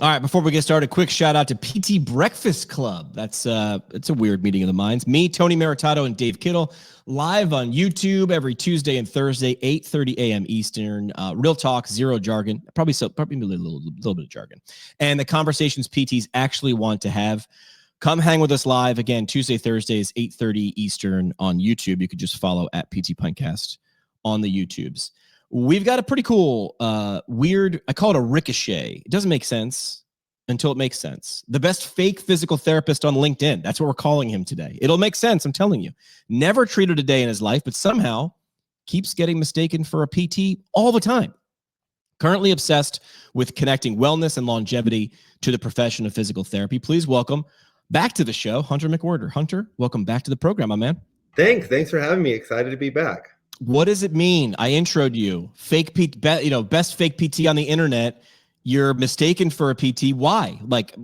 All right, before we get started, quick shout out to PT Breakfast Club. It's a weird meeting of the minds. Me, Tony Maritato, and Dave Kittle, live on YouTube every Tuesday and Thursday, 8:30 a.m. Eastern. Real talk, zero jargon. Probably a little bit of jargon. And the conversations PTs actually want to have. Come hang with us live again Tuesday, Thursdays, 8:30 Eastern on YouTube. You could just follow at PT Pintcast on the YouTubes. We've got a pretty cool, weird, I call it a ricochet. It doesn't make sense until it makes sense. The best fake physical therapist on LinkedIn. That's what we're calling him today. It'll make sense, I'm telling you. Never treated a day in his life, but somehow keeps getting mistaken for a PT all the time. Currently obsessed with connecting wellness and longevity to the profession of physical therapy. Please welcome back to the show, Hunter McWhorter. Hunter, welcome back to the program, my man. Thanks for having me. Excited to be back. What does it mean? I introed you. Fake PT, best fake PT on the internet. You're mistaken for a PT. Why? Like,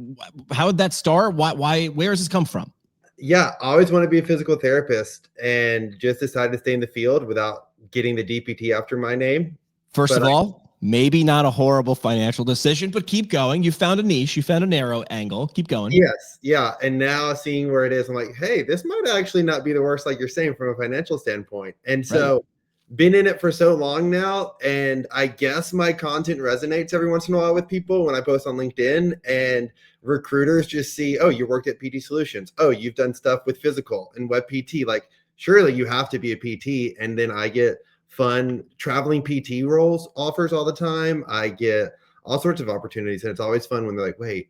how did that start? Why? Where does this come from? Yeah, I always want to be a physical therapist and just decided to stay in the field without getting the DPT after my name. First of all, maybe not a horrible financial decision, but keep going. You found a niche. You found a narrow angle. Keep going. Yes. Yeah. And now seeing where it is, I'm like, hey, this might actually not be the worst, like you're saying, from a financial standpoint. And so been in it for so long now. And I guess my content resonates every once in a while with people when I post on LinkedIn, and recruiters just see, oh, you worked at PT Solutions. Oh, you've done stuff with physical and web PT. Like, surely you have to be a PT. And then I get fun traveling PT roles offers all the time. I get all sorts of opportunities, and it's always fun when they're like, wait,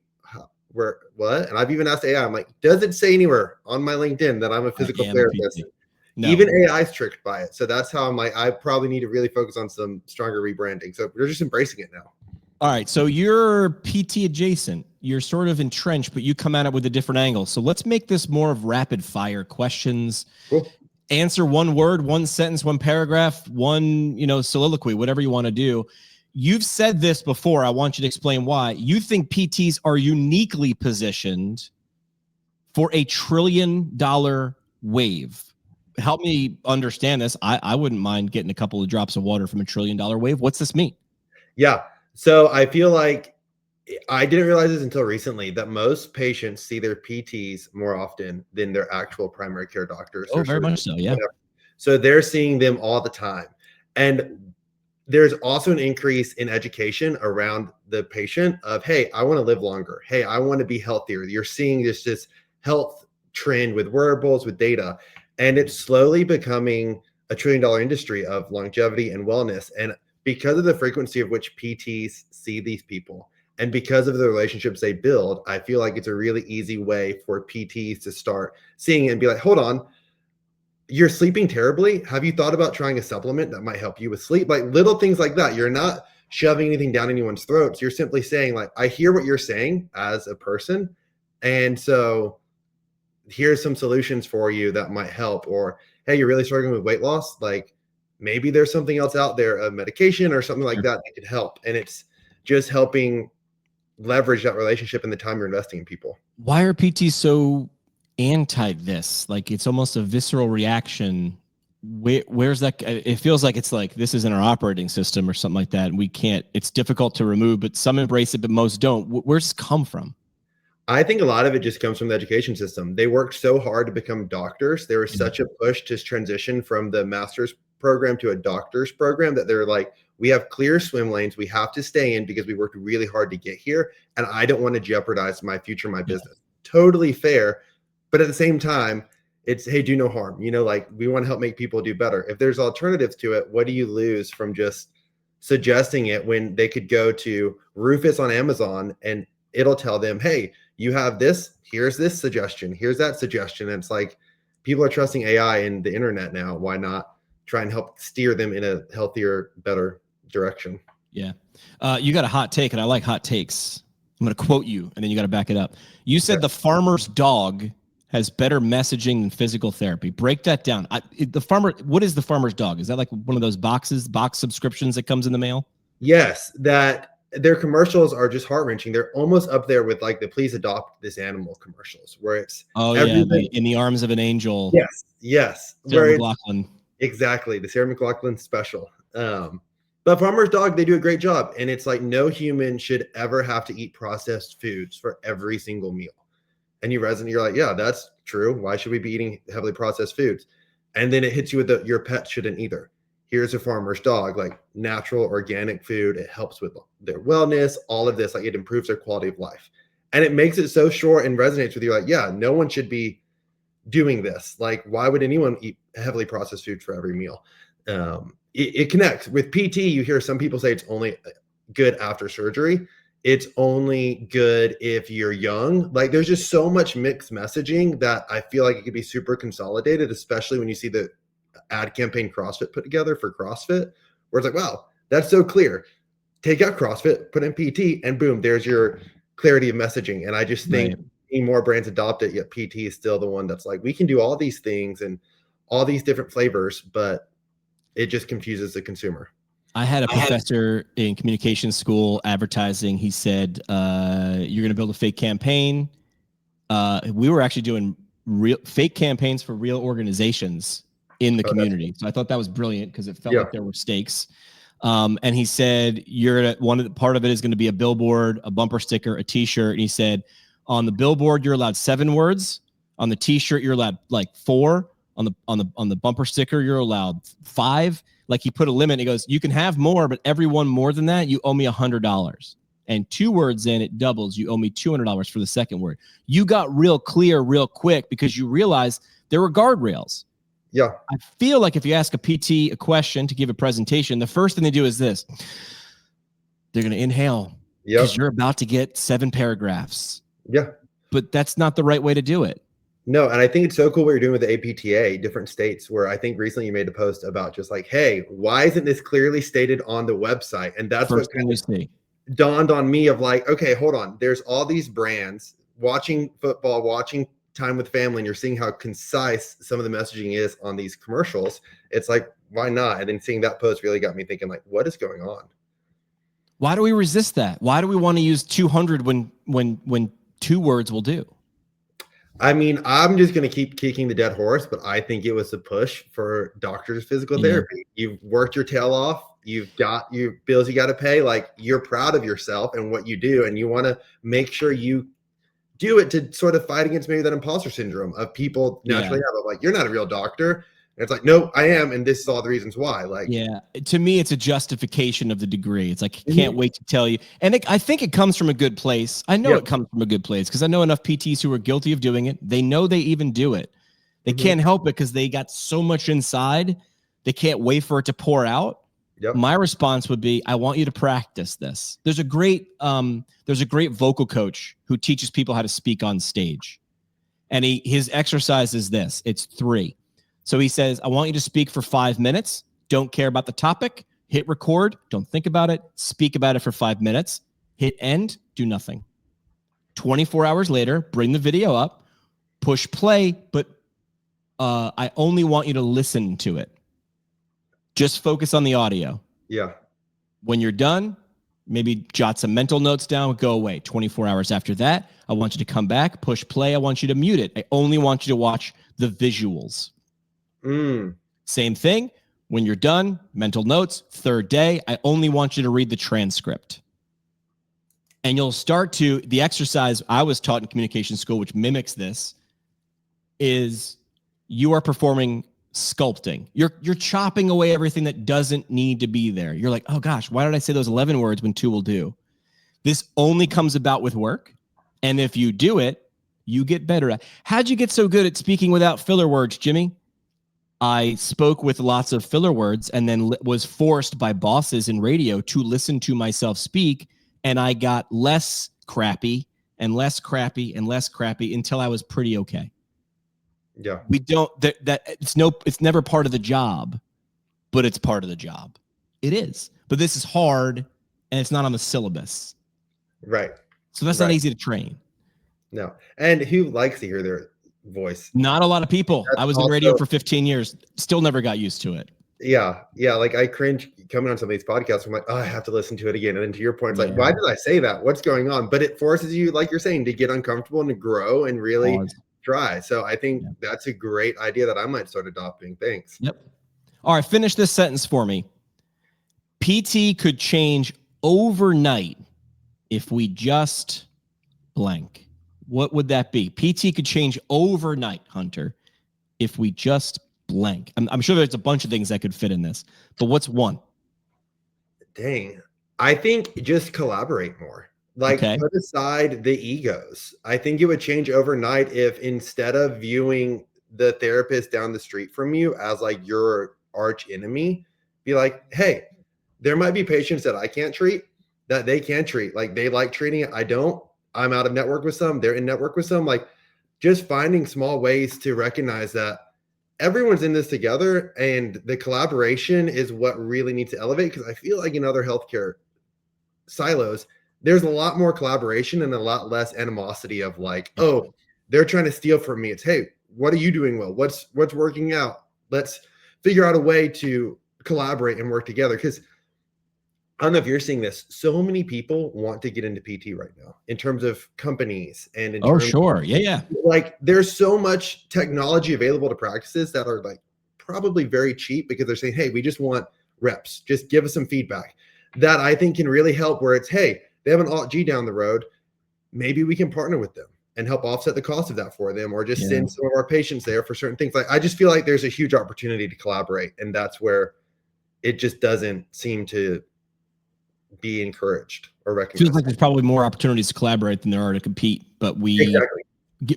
what? And I've even asked AI, I'm like, does it say anywhere on my LinkedIn that I'm a physical therapist? No. Even AI is tricked by it. So that's how I'm like, I probably need to really focus on some stronger rebranding. So we're just embracing it now. All right. So you're PT adjacent. You're sort of entrenched, but you come at it with a different angle. So let's make this more of rapid fire questions. Cool. Answer one word, one sentence, one paragraph, one, soliloquy, whatever you want to do. You've said this before. I want you to explain why. You think PTs are uniquely positioned for a $1 trillion wave. Help me understand this. I wouldn't mind getting a couple of drops of water from $1 trillion wave. What's this mean? Yeah. So I feel like I didn't realize this until recently that most patients see their PTs more often than their actual primary care doctors. Oh, very much so. Yeah. Whatever. So they're seeing them all the time. And there's also an increase in education around the patient of, hey, I want to live longer. Hey, I want to be healthier. You're seeing this health trend with wearables, with data. And it's slowly becoming a $1 trillion industry of longevity and wellness. And because of the frequency of which PTs see these people, and because of the relationships they build, I feel like it's a really easy way for PTs to start seeing it and be like, hold on, you're sleeping terribly. Have you thought about trying a supplement that might help you with sleep? Like little things like that. You're not shoving anything down anyone's throats. You're simply saying, like, I hear what you're saying as a person. And so here's some solutions for you that might help. Or, hey, you're really struggling with weight loss. Like maybe there's something else out there, a medication or something like that could help. And it's just helping leverage that relationship and the time you're investing in people. Why are PTs so anti this? Like it's almost a visceral reaction. Where's that? It feels like it's like this isn't our operating system or something like that. And we can't, it's difficult to remove, but some embrace it, but most don't. Where's it come from? I think a lot of it just comes from the education system. They worked so hard to become doctors. There was such a push to transition from the master's program to a doctor's program that they're like, we have clear swim lanes. We have to stay in because we worked really hard to get here. And I don't want to jeopardize my future, my business. Totally fair. But at the same time, it's, hey, do no harm. Like we want to help make people do better. If there's alternatives to it, what do you lose from just suggesting it when they could go to Rufus on Amazon and it'll tell them, hey, you have this, here's this suggestion, here's that suggestion. And it's like, people are trusting AI and the internet now. Why not try and help steer them in a healthier, better direction? Yeah. You got a hot take, and I like hot takes. I'm going to quote you, and then you got to back it up. You said the farmer's dog has better messaging than physical therapy. Break that down. What is the farmer's dog? Is that like one of those box subscriptions that comes in the mail? Yes, that their commercials are just heart-wrenching. They're almost up there with like the please adopt this animal commercials where it's in the arms of an angel. Yes. Sarah McLachlan. Exactly. The Sarah McLachlan special. But Farmer's Dog, they do a great job. And it's like no human should ever have to eat processed foods for every single meal. And you resonate, you're like, yeah, that's true. Why should we be eating heavily processed foods? And then it hits you with your pet shouldn't either. Here's a Farmer's Dog, like natural, organic food. It helps with their wellness, all of this. Like it improves their quality of life. And it makes it so short and resonates with you. Like, yeah, no one should be doing this. Like, why would anyone eat heavily processed food for every meal? It connects with PT. You hear some people say it's only good after surgery. It's only good if you're young. Like there's just so much mixed messaging that I feel like it could be super consolidated, especially when you see the ad campaign CrossFit put together for CrossFit, where it's like, wow, that's so clear. Take out CrossFit, put in PT, and boom, there's your clarity of messaging. And I just think more brands adopt it, yet PT is still the one that's like, we can do all these things and all these different flavors, but it just confuses the consumer. I had a professor in communication school advertising. He said, you're going to build a fake campaign. We were actually doing real fake campaigns for real organizations in the community. So I thought that was brilliant because it felt like there were stakes. And he said, part of it is going to be a billboard, a bumper sticker, a t-shirt. And he said, on the billboard, you're allowed 7 words. On the t-shirt, you're allowed like 4. On the bumper sticker, you're allowed 5. Like he put a limit. He goes, you can have more, but every one more than that, you owe me $100. And 2 words in, it doubles. You owe me $200 for the second word. You got real clear real quick because you realized there were guardrails. Yeah. I feel like if you ask a PT a question to give a presentation, the first thing they do is this. They're going to inhale because you're about to get 7 paragraphs. Yeah. But that's not the right way to do it. No, and I think it's so cool what you're doing with the APTA, different states, where I think recently you made a post about just like, hey, why isn't this clearly stated on the website? And that's what kind of dawned on me of like, okay, hold on. There's all these brands watching football, watching time with family, and you're seeing how concise some of the messaging is on these commercials. It's like, why not? And then seeing that post really got me thinking like, what is going on? Why do we resist that? Why do we want to use 200 when 2 words will do? I mean, I'm just going to keep kicking the dead horse, but I think it was a push for doctors' physical therapy. You've worked your tail off. You've got your bills you got to pay. Like you're proud of yourself and what you do. And you want to make sure you do it to sort of fight against maybe that imposter syndrome of people naturally have it. Like, you're not a real doctor. And it's like, no, I am. And this is all the reasons why. Like, yeah, to me, it's a justification of the degree. It's like, can't wait to tell you. And I think it comes from a good place. I know it comes from a good place because I know enough PTs who are guilty of doing it. They know they even do it. They can't help it because they got so much inside. They can't wait for it to pour out. My response would be, I want you to practice this. There's a great vocal coach who teaches people how to speak on stage. And his exercise is this. It's 3. So he says, I want you to speak for 5 minutes. Don't care about the topic. Hit record. Don't think about it. Speak about it for 5 minutes. Hit end. Do nothing. 24 hours later, bring the video up. Push play, but I only want you to listen to it. Just focus on the audio. Yeah. When you're done, maybe jot some mental notes down, go away. 24 hours after that, I want you to come back, push play. I want you to mute it. I only want you to watch the visuals. Same thing. When you're done, mental notes, 3rd day, I only want you to read the transcript. And you'll start to, the exercise I was taught in communication school, which mimics this, is you are performing sculpting. You're chopping away everything that doesn't need to be there. You're like, oh gosh, why did I say those 11 words when 2 will do? This only comes about with work. And if you do it, you get better at. How'd you get so good at speaking without filler words, Jimmy? I spoke with lots of filler words and then was forced by bosses in radio to listen to myself speak. And I got less crappy and less crappy and less crappy until I was pretty okay. Yeah. We don't, it's never part of the job, but it's part of the job. It is, but this is hard and it's not on the syllabus. Right. So that's not easy to train. No. And who likes to hear their voice? Not a lot of people. I was in radio for 15 years. Still never got used to it. Yeah. Yeah. Like I cringe coming on some of these podcasts. I'm like, oh, I have to listen to it again. And then to your point, it's like, why did I say that? What's going on? But it forces you, like you're saying, to get uncomfortable and to grow and really try. So I think that's a great idea that I might start adopting. Thanks. Yep. All right. Finish this sentence for me. PT could change overnight if we just blank. What would that be? PT could change overnight, Hunter, if we just blank. I'm sure there's a bunch of things that could fit in this, but what's one? Dang. I think just collaborate more. Like, Okay. put aside the egos. I think it would change overnight if instead of viewing the therapist down the street from you as like your arch enemy, be like, hey, there might be patients that I can't treat that they can treat. Like, they like treating it. I don't. I'm out of network with some. They're in network with some. Like, just finding small ways to recognize that everyone's in this together, and the collaboration is what really needs to elevate. Because I feel like in other healthcare silos, there's a lot more collaboration and a lot less animosity of like, oh, they're trying to steal from me. It's, hey, what are you doing well? What's working out? Let's figure out a way to collaborate and work together. Because I don't know if you're seeing this. So many people want to get into PT right now in terms of companies and in terms Sure. Yeah. like there's so much technology available to practices that are like probably very cheap because they're saying, hey, we just want reps. Just give us some feedback. That I think can really help where it's, hey, they have an Alt-G down the road. Maybe we can partner with them and help offset the cost of that for them, or just send some of our patients there for certain things. Like, I just feel like there's a huge opportunity to collaborate, and that's where it just doesn't seem to be encouraged or recognized. Feels like there's probably more opportunities to collaborate than there are to compete, but Exactly.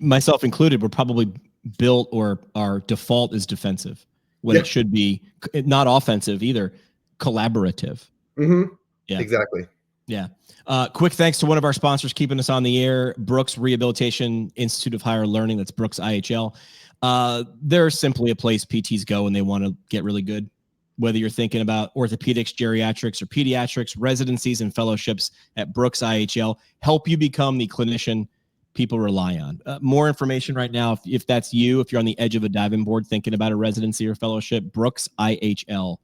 myself included, we're probably built, or our default is defensive when it should be not offensive either, collaborative. Mm-hmm. Yeah, exactly. Yeah. Quick thanks to one of our sponsors keeping us on the air, Brooks Rehabilitation Institute of Higher Learning. That's Brooks IHL. They're simply a place PTs go when they want to get really good. Whether you're thinking about orthopedics, geriatrics, or pediatrics, residencies and fellowships at Brooks IHL help you become the clinician people rely on. More information right now, if that's you, if you're on the edge of a diving board thinking about a residency or fellowship, brooksihl.org.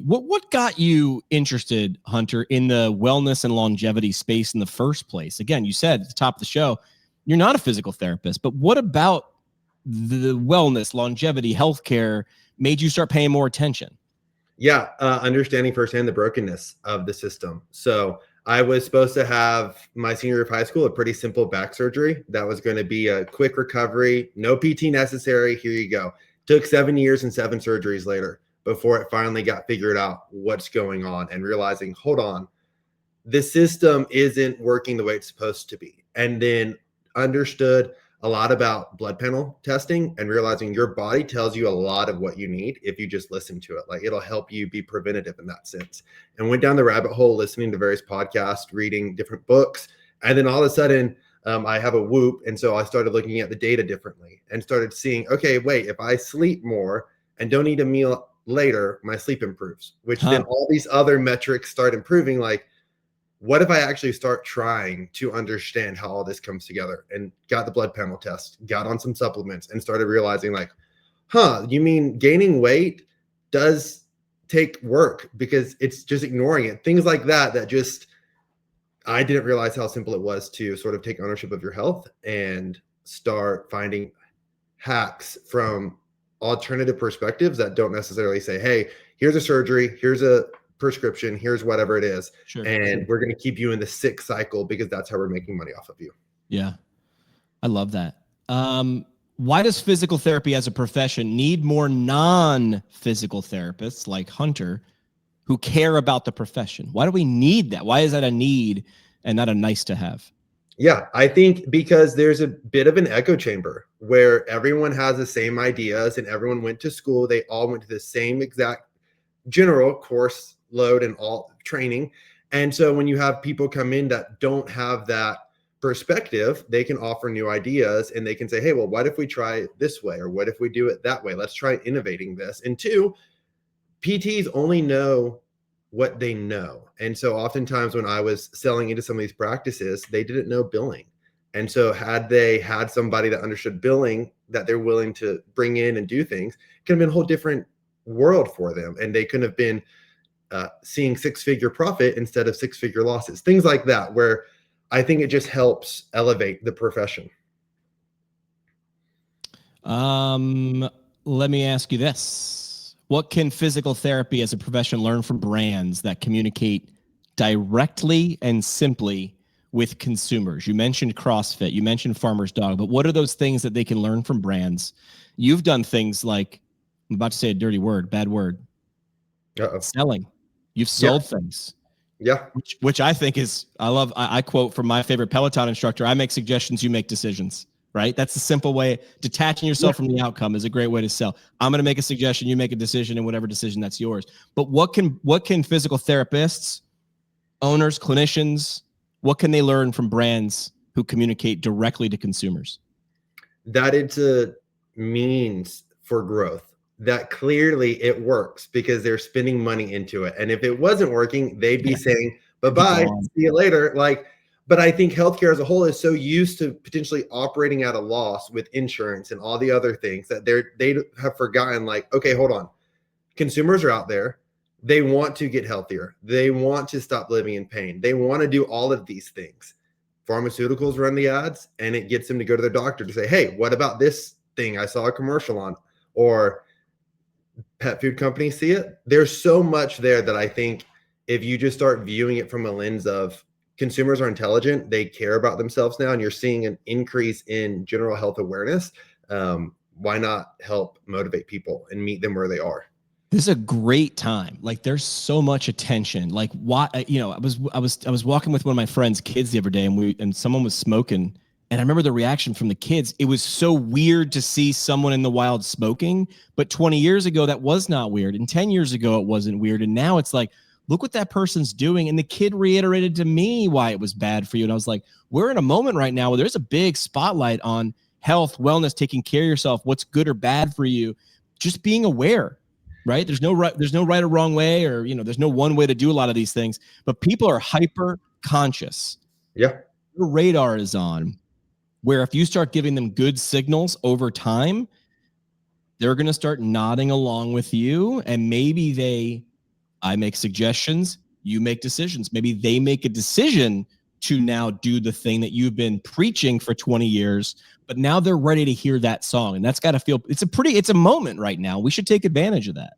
What got you interested, Hunter, in the wellness and longevity space in the first place? Again, you said at the top of the show, you're not a physical therapist, but what about the wellness, longevity, healthcare made you start paying more attention? Yeah, understanding firsthand the brokenness of the system. So I was supposed to have my senior year of high school a pretty simple back surgery that was going to be a quick recovery, no PT necessary. Here you go. Took 7 years and 7 surgeries later before it finally got figured out what's going on and realizing, hold on, the system isn't working the way it's supposed to be. And then understood a lot about blood panel testing and realizing your body tells you a lot of what you need if you just listen to it. Like, it'll help you be preventative in that sense. And went down the rabbit hole, listening to various podcasts, reading different books. And then all of a sudden, I have a whoop. And so I started looking at the data differently and started seeing, okay, wait, if I sleep more and don't eat a meal later, my sleep improves, which then all these other metrics start improving. Like, what if I actually start trying to understand how all this comes together? And got the blood panel test, got on some supplements, and started realizing, like, you mean gaining weight does take work because it's just ignoring it. Things like that, that just, I didn't realize how simple it was to sort of take ownership of your health and start finding hacks from alternative perspectives that don't necessarily say, hey, here's a surgery, here's a prescription, here's whatever it is, and we're going to keep you in the sick cycle because that's how we're making money off of you. Yeah, I love that. Why does physical therapy as a profession need more non-physical therapists like Hunter who care about the profession? Why do we need that? Why is that a need and not a nice to have? Yeah, I think because there's a bit of an echo chamber where everyone has the same ideas and everyone went to school. They all went to the same exact general course load and all training. And so when you have people come in that don't have that perspective, they can offer new ideas and they can say, hey, well, what if we try it this way? Or what if we do it that way? Let's try innovating this. And 2, PTs only know what they know. And so oftentimes when I was selling into some of these practices, they didn't know billing. And so had they had somebody that understood billing that they're willing to bring in and do things, it could have been a whole different world for them. And they could have been seeing 6-figure profit instead of 6-figure losses, things like that, where I think it just helps elevate the profession. Let me ask you this. What can physical therapy as a profession learn from brands that communicate directly and simply with consumers? You mentioned CrossFit, you mentioned Farmer's Dog, but what are those things that they can learn from brands? You've done things like, I'm about to say a dirty word, bad word, selling. You've sold things. Yeah. Which I think is, I quote from my favorite Peloton instructor, I make suggestions, you make decisions, right? That's the simple way. Detaching yourself from the outcome is a great way to sell. I'm going to make a suggestion, you make a decision, and whatever decision, that's yours. But what can physical therapists, owners, clinicians, what can they learn from brands who communicate directly to consumers? That it's a means for growth, that clearly it works because they're spending money into it. And if it wasn't working, they'd be saying, bye-bye, see you later. But I think healthcare as a whole is so used to potentially operating at a loss with insurance and all the other things that they have forgotten, okay, hold on. Consumers are out there. They want to get healthier. They want to stop living in pain. They want to do all of these things. Pharmaceuticals run the ads, and it gets them to go to their doctor to say, hey, what about this thing I saw a commercial on? Or pet food companies see it. There's so much there that I think if you just start viewing it from a lens of consumers are intelligent, they care about themselves now, and you're seeing an increase in general health awareness, why not help motivate people and meet them where they are? This is a great time. Like, there's so much attention. Like, why, I was walking with one of my friend's kids the other day, and someone was smoking, and I remember the reaction from the kids. It was so weird to see someone in the wild smoking, but 20 years ago, that was not weird. And 10 years ago, it wasn't weird. And now it's like, look what that person's doing. And the kid reiterated to me why it was bad for you. And I was like, we're in a moment right now where there's a big spotlight on health, wellness, taking care of yourself, what's good or bad for you, just being aware. Right? There's no right or wrong way, or, there's no one way to do a lot of these things, but people are hyper conscious. Yeah. Your radar is on, where if you start giving them good signals over time, they're going to start nodding along with you. And maybe I make suggestions, you make decisions. Maybe they make a decision to now do the thing that you've been preaching for 20 years, but now they're ready to hear that song. And that's got to feel, it's a moment right now. We should take advantage of that.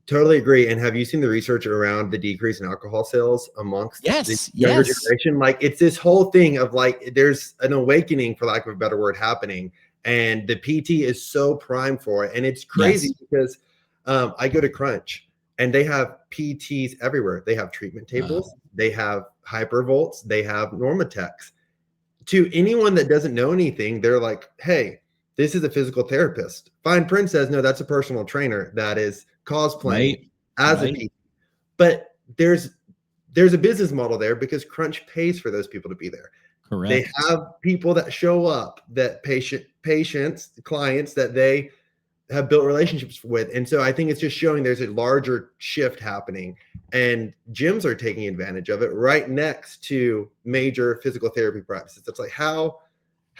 Totally agree. And have you seen the research around the decrease in alcohol sales amongst the younger generation? It's this whole thing of there's an awakening, for lack of a better word, happening. And the PT is so primed for it. And it's crazy because I go to Crunch and they have PTs everywhere. They have treatment tables. They have hypervolts. They have Normatex. To anyone that doesn't know anything, they're like, hey, this is a physical therapist. Fine print says, no, that's a personal trainer that is cosplaying as a PT. But there's a business model there because Crunch pays for those people to be there. Correct. They have people that show up, that patients, clients that they have built relationships with. And so I think it's just showing there's a larger shift happening, and gyms are taking advantage of it right next to major physical therapy practices. It's like, how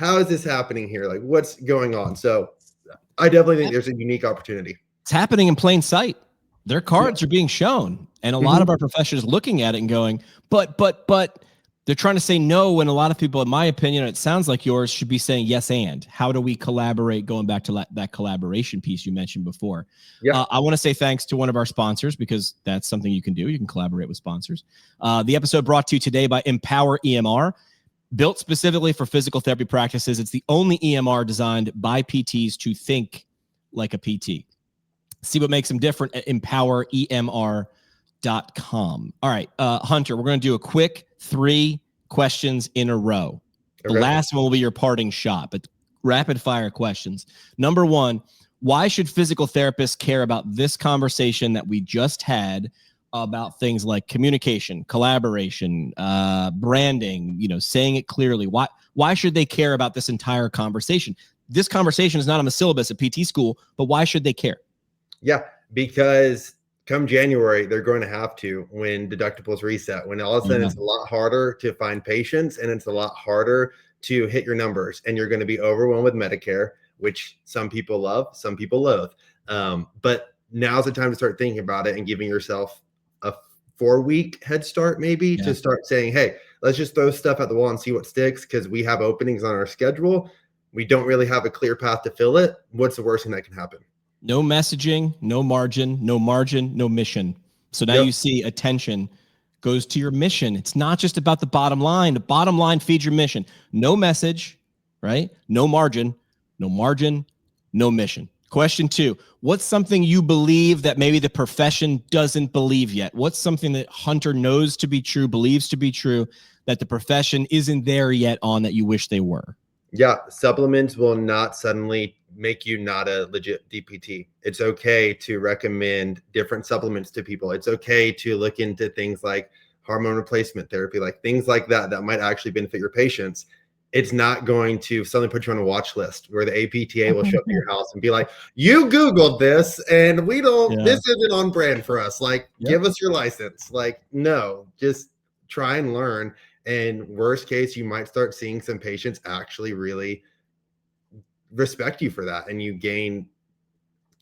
is this happening here? Like, what's going on? So I definitely think there's a unique opportunity. It's happening in plain sight. Their cards are being shown, and a lot of our professionals looking at it and going, but they're trying to say no, when a lot of people, in my opinion, it sounds like yours, should be saying yes. And how do we collaborate? Going back to that collaboration piece you mentioned before. Yeah. I want to say thanks to one of our sponsors, because that's something you can do. You can collaborate with sponsors. The episode brought to you today by Empower EMR, built specifically for physical therapy practices. It's the only EMR designed by PTs to think like a PT. See what makes them different at empoweremr.com. All right, Hunter, we're going to do a quick 3 questions in a row. The last one will be your parting shot, but rapid fire questions. Number 1, why should physical therapists care about this conversation that we just had about things like communication, collaboration, branding, saying it clearly? Why should they care about this entire conversation? This conversation is not on the syllabus at PT school, but why should they care? Yeah, because come January, they're going to have to, when deductibles reset, when all of a sudden it's a lot harder to find patients and it's a lot harder to hit your numbers, and you're going to be overwhelmed with Medicare, which some people love, some people loathe. But now's the time to start thinking about it and giving yourself a 4-week head start, maybe to start saying, hey, let's just throw stuff at the wall and see what sticks, because we have openings on our schedule. We don't really have a clear path to fill it. What's the worst thing that can happen? No messaging, no margin, no mission. So now you see attention goes to your mission. It's not just about the bottom line. The bottom line feeds your mission. No message, right? No margin, no mission. Question 2, what's something you believe that maybe the profession doesn't believe yet? What's something that Hunter knows to be true, believes to be true, that the profession isn't there yet on that you wish they were? Yeah, supplements will not suddenly make you not a legit DPT. It's okay to recommend different supplements to people. It's okay to look into things like hormone replacement therapy, like things like that might actually benefit your patients. It's not going to suddenly put you on a watch list where the APTA will show up at your house and be like, you Googled this and we don't, this isn't on brand for us. Like, give us your license. Like, no, just try and learn. And worst case, you might start seeing some patients actually really respect you for that. And you gain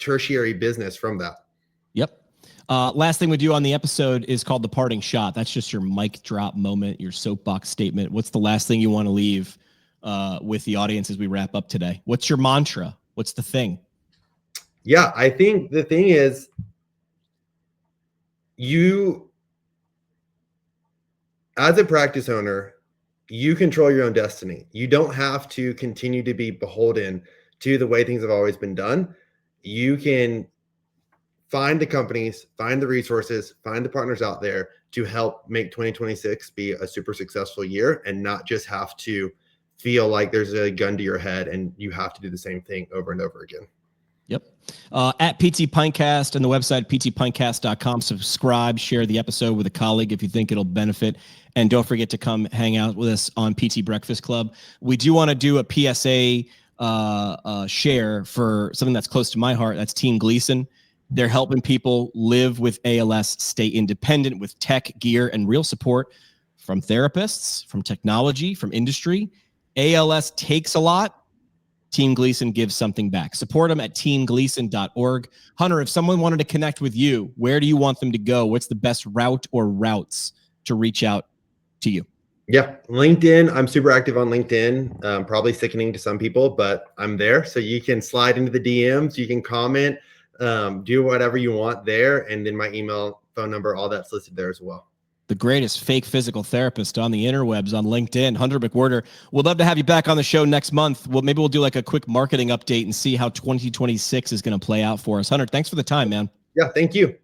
tertiary business from that. Yep. Last thing we do on the episode is called the parting shot. That's just your mic drop moment, your soapbox statement. What's the last thing you want to leave with the audience as we wrap up today? What's your mantra? What's the thing? Yeah, I think the thing is you, as a practice owner, you control your own destiny. You don't have to continue to be beholden to the way things have always been done. You can find the companies, find the resources, find the partners out there to help make 2026 be a super successful year and not just have to feel like there's a gun to your head and you have to do the same thing over and over again. Yep. At PT Pintcast and the website, ptpintcast.com. Subscribe, share the episode with a colleague if you think it'll benefit. And don't forget to come hang out with us on PT Breakfast Club. We do want to do a PSA share for something that's close to my heart. That's Team Gleason. They're helping people live with ALS, stay independent with tech, gear, and real support from therapists, from technology, from industry. ALS takes a lot. Team Gleason gives something back. Support them at teamgleason.org. Hunter, if someone wanted to connect with you, where do you want them to go? What's the best route or routes to reach out to you? Yeah, LinkedIn. I'm super active on LinkedIn. Probably sickening to some people, but I'm there. So you can slide into the DMs. You can comment, do whatever you want there. And then my email, phone number, all that's listed there as well. The greatest fake physical therapist on the interwebs on LinkedIn, Hunter McWhorter. We'd love to have you back on the show next month. Maybe we'll do like a quick marketing update and see how 2026 is going to play out for us. Hunter, thanks for the time, man. Yeah, thank you.